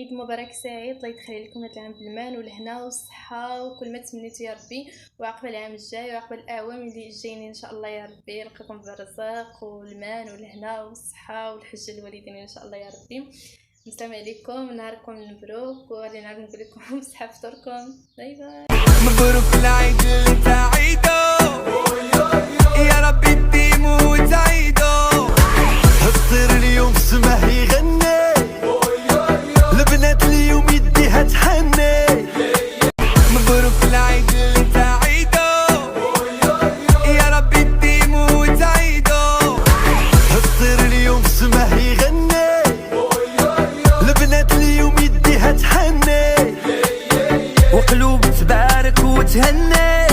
عيد مبارك سعيد، الله يدخل لكم هذا العام بالمان والهنا والصحة وكل ما تمنيتو يا ربي، وعقبال العام الجاي وعقبال الاعوام اللي جايين ان شاء الله يا ربي يلقاكم بالرزاق والمان والهنا والصحة والحج الوالدين ان شاء الله يا ربي. السلام عليكم، نهاركم مبروك، وغادي نعاود نقول لكم صحة فطوركم. باي باي. مبروك العيد اللي تعيدو يا ربي تديمو وتعيدو. الطير اليوم سماه يغني، البنات اليوم يديها تحني. مبروك العيد اللي تعيدو يا ربي تديمو وتعيدو. الطير اليوم سماه يغني، البنات اليوم يديها تحني، وقلوب تبارك وتهني.